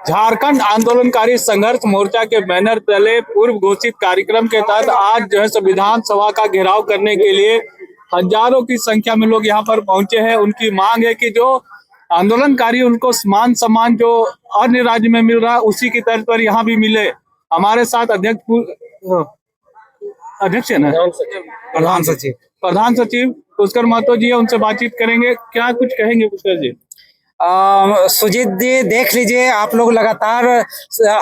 झारखंड आंदोलनकारी संघर्ष मोर्चा के बैनर तले पूर्व घोषित कार्यक्रम के तहत आज जो है संविधान सभा का घेराव करने के लिए हजारों की संख्या में लोग यहाँ पर पहुंचे हैं। उनकी मांग है कि जो आंदोलनकारी उनको मान सम्मान जो अन्य राज्य में मिल रहा है उसी की तर्ज पर यहाँ भी मिले। हमारे साथ अध्यक्ष है ना, प्रधान सचिव पुष्कर महतो जी है, उनसे बातचीत करेंगे। क्या कुछ कहेंगे पुष्कर जी? सुजीत जी, देख लीजिए, आप लोग लगातार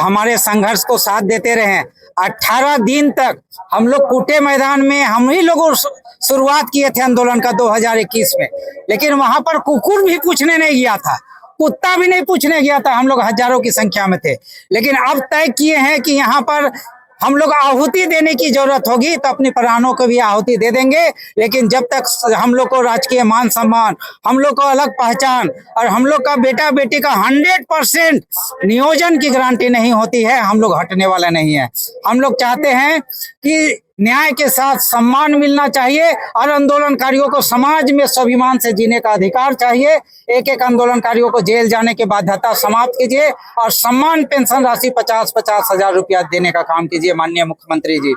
हमारे संघर्ष को साथ देते रहे। 18 दिन तक हम लोग कूटे मैदान में हम ही लोगों शुरुआत किए थे आंदोलन का 2021 में, लेकिन वहां पर कुकुर भी पूछने नहीं गया था, कुत्ता भी नहीं पूछने गया था। हम लोग हजारों की संख्या में थे, लेकिन अब तय किए हैं कि यहाँ पर हम लोग आहुति देने की जरूरत होगी तो अपनी प्राणों को भी आहुति दे देंगे। लेकिन जब तक हम लोग को राजकीय मान सम्मान, हम लोग को अलग पहचान और हम लोग का बेटा बेटी का 100% नियोजन की गारंटी नहीं होती है, हम लोग हटने वाला नहीं है। हम लोग चाहते हैं कि न्याय के साथ सम्मान मिलना चाहिए और आंदोलनकारियों को समाज में स्वाभिमान से जीने का अधिकार चाहिए। एक एक आंदोलनकारियों को जेल जाने की बाध्यता समाप्त कीजिए और सम्मान पेंशन राशि 50-50 हजार रुपया देने का काम कीजिए। माननीय मुख्यमंत्री जी,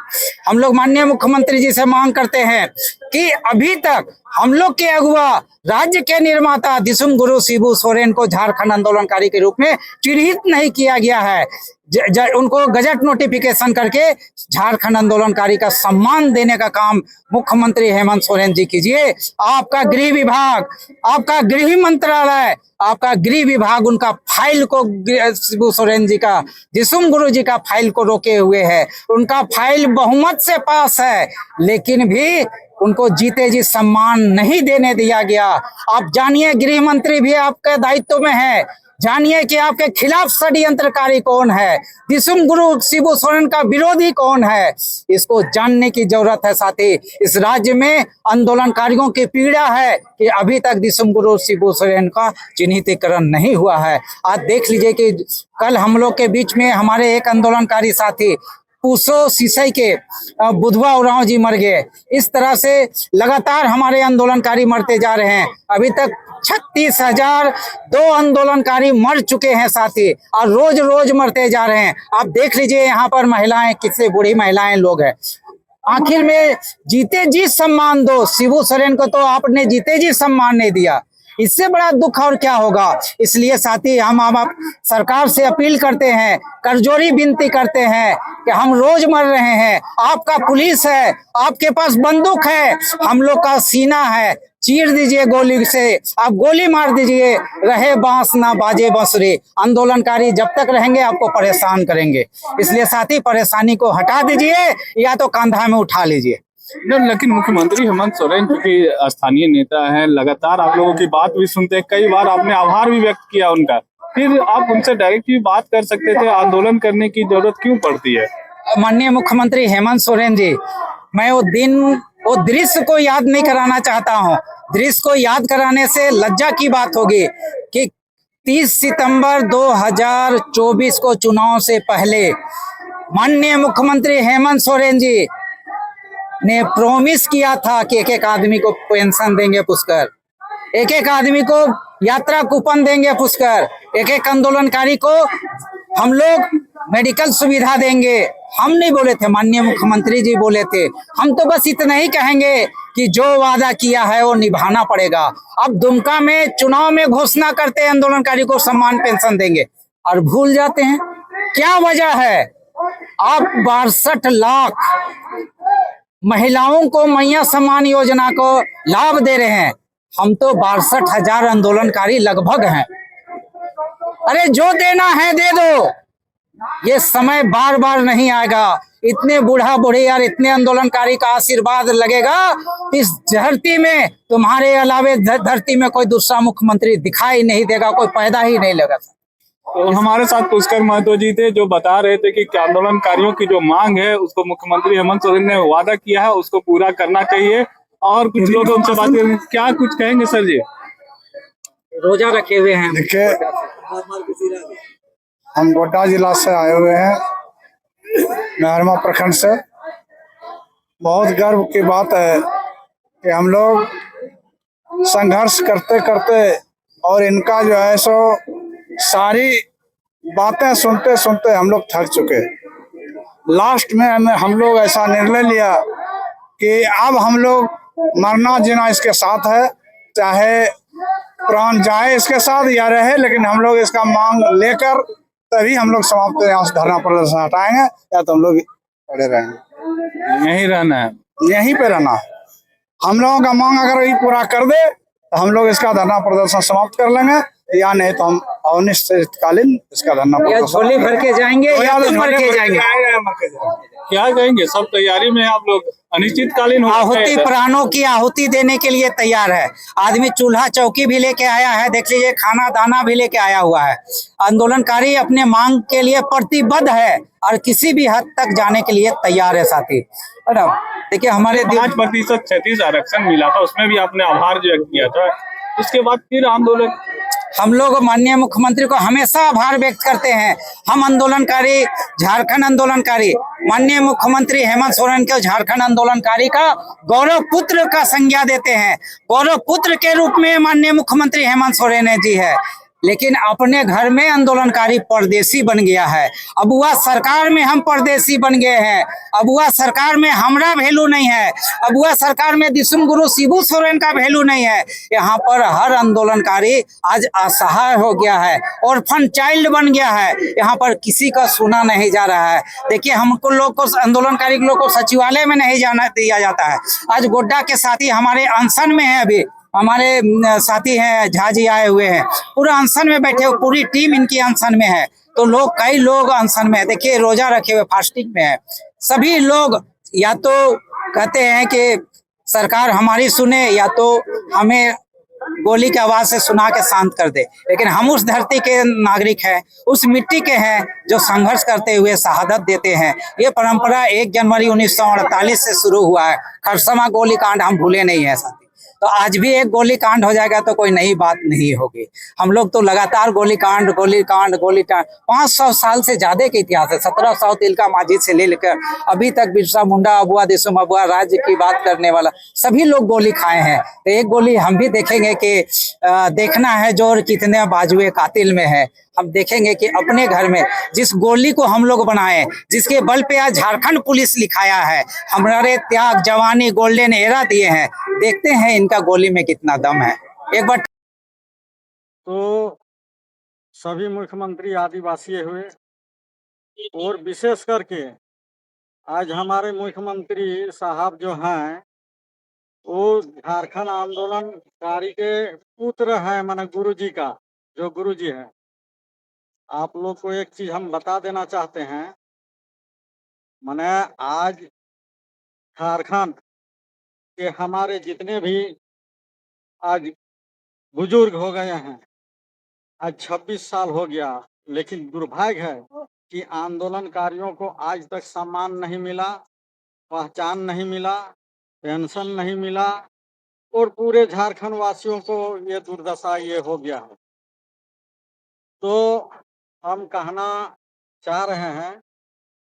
हम लोग माननीय मुख्यमंत्री जी से मांग करते हैं कि अभी तक हम लोग के अगुआ राज्य के निर्माता दिसुम गुरु शिबू सोरेन को झारखंड आंदोलनकारी के रूप में चिन्हित नहीं किया गया है। उनको गजट नोटिफिकेशन करके झारखंड आंदोलनकारी का सम्मान देने का काम मुख्यमंत्री हेमंत सोरेन जी कीजिए। आपका गृह विभाग, आपका गृह मंत्रालय, आपका गृह विभाग उनका फाइल को शिबू सोरेन जी का, दिसुम गुरु जी का फाइल को रोके हुए है। उनका फाइल बहुमत से पास है, लेकिन भी उनको जीते जी सम्मान नहीं देने दिया गया। आप जानिए, गृह मंत्री भी आपके दायित्व में है, जानिए कि आपके खिलाफ षड्यंत्रकारी कौन है, दिसुम गुरु शिबू सोरेन का विरोधी कौन है, इसको जानने की जरूरत है। साथी, इस राज्य में आंदोलनकारियों की पीड़ा है कि अभी तक दिसुम गुरु शिबू सोरेन का चिन्हितीकरण नहीं हुआ है। आज देख लीजिए कि कल हम लोग के बीच में हमारे एक आंदोलनकारी साथी पूसो सिसई के बुधवा उरांव जी मर गए। इस तरह से लगातार हमारे आंदोलनकारी मरते जा रहे हैं। अभी तक 36,002 आंदोलनकारी मर चुके हैं साथी, और रोज रोज मरते जा रहे हैं। आप देख लीजिए यहाँ पर महिलाएं, कितने बूढ़ी महिलाएं लोग हैं। आखिर में जीते जी सम्मान दो। शिबू सोरेन को तो आपने जीते जी सम्मान नहीं दिया, इससे बड़ा दुख और क्या होगा। इसलिए साथी, हम आप सरकार से अपील करते हैं, करजोरी विनती करते हैं कि हम रोज मर रहे हैं। आपका पुलिस है, आपके पास बंदूक है, हम लोग का सीना है, चीर दीजिए गोली से, आप गोली मार दीजिए, रहे बांस ना बाजे बांसुरी। आंदोलनकारी जब तक रहेंगे आपको परेशान करेंगे। इसलिए साथी, परेशानी को हटा दीजिए या तो कंधा में उठा लीजिए। लेकिन मुख्यमंत्री हेमंत सोरेन क्योंकि स्थानीय नेता हैं, लगातार आप लोगों की बात भी सुनते हैं, कई बार आपने आभार भी व्यक्त किया उनका, फिर आप उनसे डायरेक्ट भी बात कर सकते थे। आंदोलन करने की जरूरत क्यों पड़ती है? माननीय मुख्यमंत्री हेमंत सोरेन जी, मैं वो दृश्य को याद नहीं कराना चाहता हूँ। दृश्य को याद कराने से लज्जा की बात होगी कि 30 सितंबर 2024 को चुनाव से पहले माननीय मुख्यमंत्री हेमंत सोरेन जी ने प्रॉमिस किया था कि एक एक आदमी को पेंशन देंगे पुष्कर, एक एक आदमी को यात्रा कूपन देंगे पुष्कर, एक एक आंदोलनकारी को हम लोग मेडिकल सुविधा देंगे। हम नहीं बोले थे, माननीय मुख्यमंत्री जी बोले थे। हम तो बस इतना ही कहेंगे कि जो वादा किया है वो निभाना पड़ेगा। अब दुमका में चुनाव में घोषणा करते हैं आंदोलनकारी को सम्मान पेंशन देंगे और भूल जाते हैं। क्या वजह है? आप 62 लाख महिलाओं को मैया सम्मान योजना को लाभ दे रहे हैं। हम तो 62,000 आंदोलनकारी लगभग हैं। अरे जो देना है दे दो, ये समय बार बार नहीं आएगा। इतने बूढ़ा बूढ़ी और इतने आंदोलनकारी का आशीर्वाद लगेगा, इस धरती में तुम्हारे अलावे धरती में कोई दूसरा मुख्यमंत्री दिखाई नहीं देगा, कोई पैदा ही नहीं लगा। तो हमारे साथ पुष्कर महतो जी थे, जो बता रहे थे कि आंदोलनकारियों की जो मांग है उसको मुख्यमंत्री हेमंत सोरेन ने वादा किया है, उसको पूरा करना चाहिए। और कुछ लोग उनसे बात करेंगे, क्या कुछ कहेंगे सर जी? रोजा रखे हुए हैं। देखिए, हम गोड्डा जिला से आए हुए हैं, मेहरमा प्रखंड से। बहुत गर्व की बात है कि हम लोग संघर्ष करते करते और इनका जो है सो सारी बातें सुनते सुनते हम लोग थक चुके। लास्ट में हम लोग ऐसा निर्णय लिया कि अब हम लोग मरना जीना इसके साथ है, चाहे प्राण जाए इसके साथ या रहे, लेकिन हम लोग इसका मांग लेकर तभी हम लोग समाप्त यहाँ से धरना प्रदर्शन हटाएंगे, या तो हम लोग खड़े रहेंगे। यहीं रहना है। यहीं पे रहना है। हम लोगों का मांग अगर ये पूरा कर दे तो हम लोग इसका धरना प्रदर्शन समाप्त कर लेंगे, या नहीं तो हम अनिश्चितकालीन इसका धरना या प्रदर्शन झोली भर के जाएंगे या तो मर के जाएंगे। क्या कहेंगे, सब तैयारी में है आप लोग? अनिश्चितकालीन हो आहुति, प्राणों की आहुति देने के लिए तैयार है। आदमी चूल्हा चौकी भी लेके आया है, देख लीजिए, खाना दाना भी लेके आया हुआ है। आंदोलनकारी अपने मांग के लिए प्रतिबद्ध है और किसी भी हद तक जाने के लिए तैयार है साथी। देखिए, हमारे 5% क्षैतिज आरक्षण मिला था, उसमें भी आपने आभार व्यक्त किया था। उसके बाद फिर आंदोलन, हम लोग माननीय मुख्यमंत्री को हमेशा आभार व्यक्त करते हैं। हम आंदोलनकारी, झारखंड आंदोलनकारी, माननीय मुख्यमंत्री हेमंत सोरेन को झारखंड आंदोलनकारी का गौरव पुत्र का संज्ञा देते हैं। गौरव पुत्र के रूप में माननीय मुख्यमंत्री हेमंत सोरेन जी है, लेकिन अपने घर में आंदोलनकारी परदेसी बन गया है। अबुआ सरकार में हम परदेसी बन गए हैं। अबुआ सरकार में हमारा वैल्यू नहीं है। अबुआ सरकार में दिसुमगुरु शिबू सोरेन का वैल्यू नहीं है। यहाँ पर हर आंदोलनकारी आज असहाय हो गया है, ऑर्फन चाइल्ड बन गया है। यहाँ पर किसी का सुना नहीं जा रहा है। देखिए, हमको लोग को, आंदोलनकारी लोग को सचिवालय में नहीं जाना दिया जाता है। आज गोड्डा के साथी हमारे अनशन में है, अभी हमारे साथी हैं झा जी आए हुए हैं, पूरा अनशन में बैठे हुए, पूरी टीम इनकी अनशन में है। तो लोग, कई लोग अनशन में है, देखिए रोजा रखे हुए फास्टिंग में है। सभी लोग या तो कहते हैं कि सरकार हमारी सुने, या तो हमें गोली की आवाज से सुना के शांत कर दे। लेकिन हम उस धरती के नागरिक हैं, उस मिट्टी के हैं जो संघर्ष करते हुए शहादत देते हैं। ये परंपरा 1 जनवरी 1948 से शुरू हुआ है। खरसमा गोलीकांड हम भूले नहीं है साथी। तो आज भी एक गोली कांड हो जाएगा तो कोई नई बात नहीं होगी। हम लोग तो लगातार गोलीकांड 500 साल से ज्यादा के इतिहास है। 1700 तिलका मांझी से लेकर अभी तक बिरसा मुंडा, अबुआ दिसुम, अबुआ राज्य की बात करने वाला सभी लोग गोली खाए हैं। तो एक गोली हम भी देखेंगे कि देखना है जोर कितने बाजुए कातिल में है। हम देखेंगे कि अपने घर में जिस गोली को हम लोग बनाए, जिसके बल पे आज झारखंड पुलिस लिखाया है, हमारे त्याग, जवानी, गोल्डन एरा दिए हैं, देखते हैं इनका गोली में कितना दम है। एक बार तो सभी मुख्यमंत्री आदिवासी हुए, और विशेष करके आज हमारे मुख्यमंत्री साहब जो हैं वो झारखंड आंदोलनकारी के पुत्र हैं, माने गुरुजी का, जो गुरुजी है। आप लोग को एक चीज हम बता देना चाहते हैं, माने आज झारखंड के हमारे जितने भी आज बुजुर्ग हो गए हैं, आज 26 साल हो गया, लेकिन दुर्भाग्य है कि आंदोलनकारियों को आज तक सम्मान नहीं मिला, पहचान नहीं मिला, पेंशन नहीं मिला, और पूरे झारखंड वासियों को ये दुर्दशा ये हो गया है। तो हम कहना चाह रहे हैं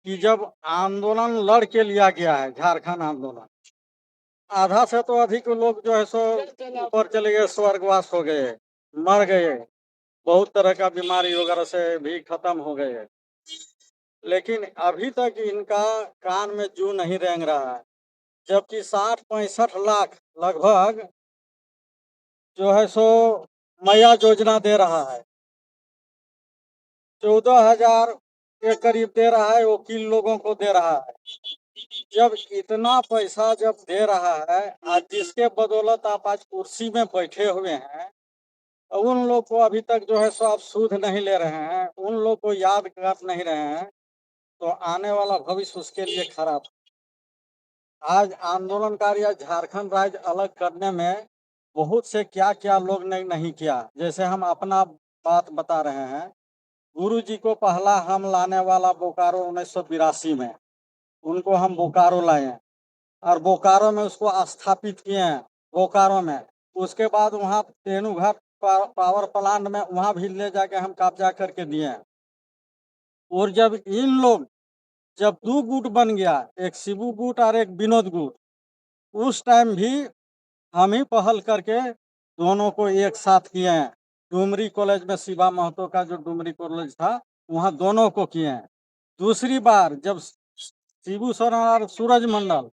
कि जब आंदोलन लड़ के लिया गया है, झारखंड आंदोलन, आधा से तो अधिक लोग जो है सो ऊपर चले गए, स्वर्गवास हो गए, मर गए, बहुत तरह का बीमारी वगैरह से भी खत्म हो गए, लेकिन अभी तक इनका कान में जू नहीं रेंग रहा है। जबकि 60-65 लाख लगभग जो है सो मैया योजना दे रहा है, 14,000 के करीब दे रहा है, वकील लोगों को दे रहा है। जब इतना पैसा जब दे रहा है, आज जिसके बदौलत आप आज कुर्सी में बैठे हुए हैं, उन लोग को अभी तक जो है सो आप सूद नहीं ले रहे हैं, उन लोग को याद कर नहीं रहे हैं, तो आने वाला भविष्य उसके लिए खराब। आज आंदोलनकारी आज झारखंड राज्य अलग करने में बहुत से क्या क्या लोग ने नहीं किया। जैसे हम अपना बात बता रहे हैं, गुरुजी को पहला हम लाने वाला बोकारो 1982 में, उनको हम बोकारो लाए और बोकारो में उसको स्थापित किए हैं बोकारो में। उसके बाद वहाँ तेनूघाट पावर प्लांट में वहाँ भी ले जाके हम कब्जा करके दिए। और जब इन लोग जब 2 गुट बन गया, एक शिबू गुट और एक विनोद गुट, उस टाइम भी हम ही पहल करके दोनों को एक साथ किए हैं। डुमरी कॉलेज में शिवा महतो का जो डुमरी कॉलेज था, वहाँ दोनों को किए हैं। दूसरी बार जब शिबू सोरेन और सूरज मंडल,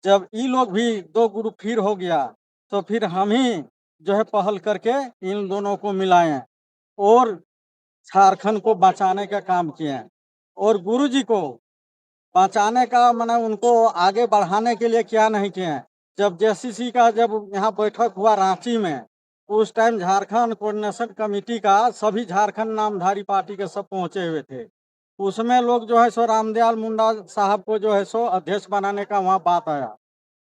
जब ये लोग भी दो ग्रुप फिर हो गया, तो फिर हम ही जो है पहल करके इन दोनों को मिलाए हैं और झारखंड को बचाने का काम किए हैं। और गुरुजी को बचाने का माने उनको आगे बढ़ाने के लिए क्या नहीं किए हैं। जब जेसीसी का जब यहाँ बैठक हुआ रांची में, उस टाइम झारखंड कोऑर्डिनेशन कमेटी का सभी झारखंड नामधारी पार्टी के सब पहुंचे हुए थे। उसमें लोग जो है सो रामदयाल मुंडा साहब को जो है सो अध्यक्ष बनाने का वहाँ बात आया।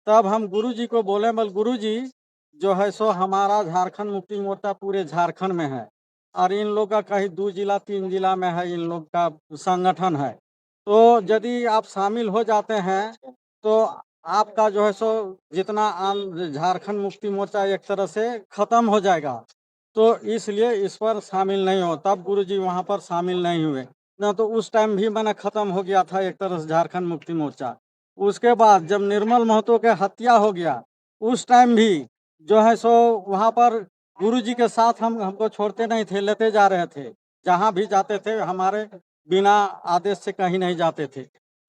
तब हम गुरुजी को बोले, बोल गुरुजी जो है सो हमारा झारखंड मुक्ति मोर्चा पूरे झारखंड में है और इन लोग का कहीं 2 जिला 3 जिला में है, इन लोग का संगठन है। तो यदि आप शामिल हो जाते हैं तो आपका जो है सो जितना आम झारखंड मुक्ति मोर्चा एक तरह से खत्म हो जाएगा। तो इसलिए इस पर शामिल नहीं हो। तब गुरुजी वहाँ पर शामिल नहीं हुए, ना तो उस टाइम भी मैंने खत्म हो गया था एक तरह से झारखंड मुक्ति मोर्चा। उसके बाद जब निर्मल महतो के हत्या हो गया, उस टाइम भी जो है सो वहाँ पर गुरुजी के साथ हमको छोड़ते नहीं थे, लेते जा रहे थे। जहाँ भी जाते थे हमारे बिना आदेश से कहीं नहीं जाते थे।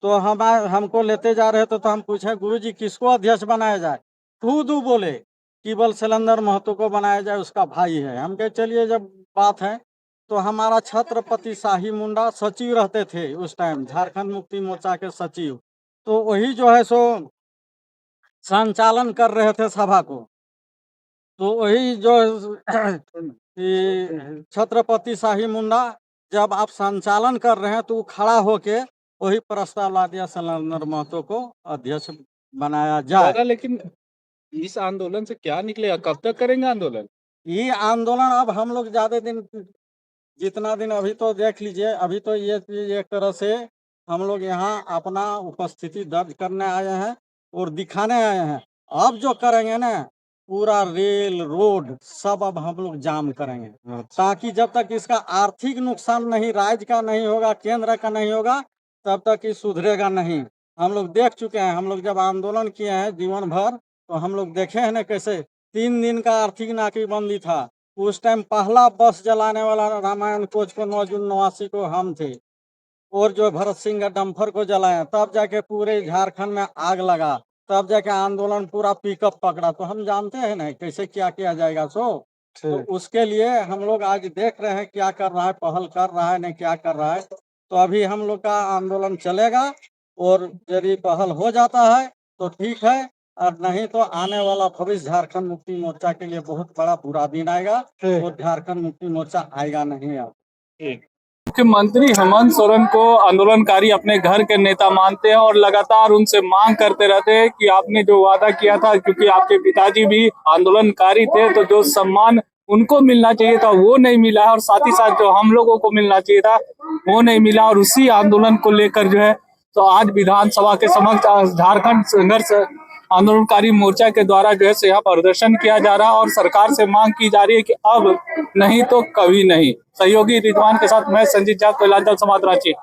तो हमको लेते जा रहे थे, तो हम पूछे गुरुजी किसको अध्यक्ष बनाया जाए। खुद वो बोले केवल सिलेंडर महतो को बनाया जाए, उसका भाई है। हम कहे चलिए जब बात है, तो हमारा छत्रपति शाही मुंडा सचिव रहते थे उस टाइम, झारखंड मुक्ति मोर्चा के सचिव। तो वही जो है सो संचालन कर रहे थे सभा को। तो वही जो छत्रपति शाही मुंडा जब आप संचालन कर रहे हैं, तो वो खड़ा होके वही प्रस्ताव ला दिया सिलेंडर महतो को अध्यक्ष बनाया जाए। लेकिन इस आंदोलन से क्या निकलेगा, कब तक करेंगे आंदोलन? ये आंदोलन अब हम लोग ज्यादा दिन, जितना दिन अभी तो देख लीजिए, अभी तो ये एक तरह से हम लोग यहाँ अपना उपस्थिति दर्ज करने आए हैं और दिखाने आए हैं। अब जो करेंगे ना, पूरा रेल रोड सब अब हम लोग जाम करेंगे, ताकि जब तक इसका आर्थिक नुकसान नहीं राज्य का नहीं होगा, केंद्र का नहीं होगा, तब तक ये सुधरेगा नहीं। हम लोग देख चुके हैं, हम लोग जब आंदोलन किए हैं जीवन भर, तो हम लोग देखे हैं ना कैसे 3 दिन का आर्थिक नाकेबंदी था। उस टाइम पहला बस जलाने वाला रामायण कोच को 9 जून 89 को हम थे, और जो भरत सिंह का डम्फर को जलाया, तब जाके पूरे झारखंड में आग लगा, तब जाके आंदोलन पूरा पिकअप पकड़ा। तो हम जानते हैं ना कैसे क्या किया जाएगा। तो उसके लिए हम लोग आज देख रहे हैं क्या कर रहा है, पहल कर रहा है नहीं क्या कर रहा है। तो अभी हम लोग का आंदोलन चलेगा, और यदि पहल हो जाता है तो ठीक है, और नहीं तो आने वाला भविष्य झारखंड मुक्ति मोर्चा के लिए बहुत बड़ा बुरा दिन आएगा, और झारखंड मुक्ति मोर्चा आएगा नहीं। अब मुख्यमंत्री हेमंत सोरेन को आंदोलनकारी अपने घर के नेता मानते हैं और लगातार उनसे मांग करते रहते हैं कि आपने जो वादा किया था, क्योंकि आपके पिताजी भी आंदोलनकारी थे, तो जो सम्मान उनको मिलना चाहिए था वो नहीं मिला है, और साथ ही साथ जो हम लोगों को मिलना चाहिए था वो नहीं मिला। और उसी आंदोलन को लेकर जो है तो आज विधानसभा के समक्ष झारखंड संघर्ष आंदोलनकारी मोर्चा के द्वारा जो है यहाँ प्रदर्शन किया जा रहा है, और सरकार से मांग की जा रही है कि अब नहीं तो कभी नहीं। सहयोगी रिजवान के साथ मैं संजीत झा, कोयलांचल समाचार रांची।